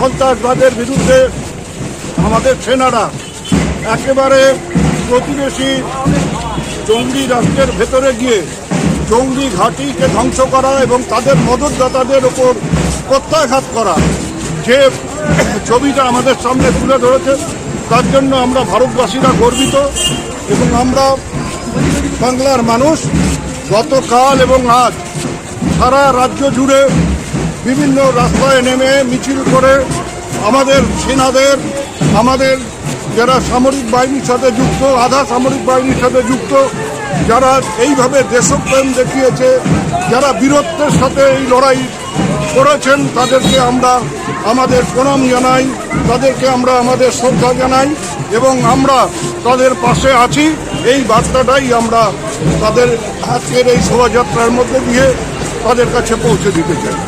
সন্ত্রাসবাদের বিরুদ্ধে আমাদের সেনারা একেবারে প্রতিবেশী জঙ্গি রাষ্ট্রের ভেতরে গিয়ে জঙ্গি ঘাঁটিকে ধ্বংস করা এবং তাদের মদতদাতাদের ওপর প্রত্যাঘাত করা যে ছবিটা আমাদের সামনে তুলে ধরেছে, তার জন্য আমরা ভারতবাসীরা গর্বিত। এবং আমরা বাংলার মানুষ গতকাল এবং আজ সারা রাজ্য জুড়ে বিভিন্ন রাস্তায় নেমে মিছিল করে আমাদের সেনাদের, আমাদের যারা সামরিক বাহিনীর সাথে যুক্ত, আধা সামরিক বাহিনীর সাথে যুক্ত, যারা এইভাবে দেশপ্রেম দেখিয়েছে, যারা বীরত্বের সাথে এই লড়াই করেছেন, তাদেরকে আমরা আমাদের প্রণাম জানাই, তাদেরকে আমরা আমাদের শ্রদ্ধা জানাই এবং আমরা তাদের পাশে আছি। এই বার্তাটাই আমরা তাদের আজকের এই শোভাযাত্রার মধ্যে দিয়ে তাদের কাছে পৌঁছে দিতে চাই।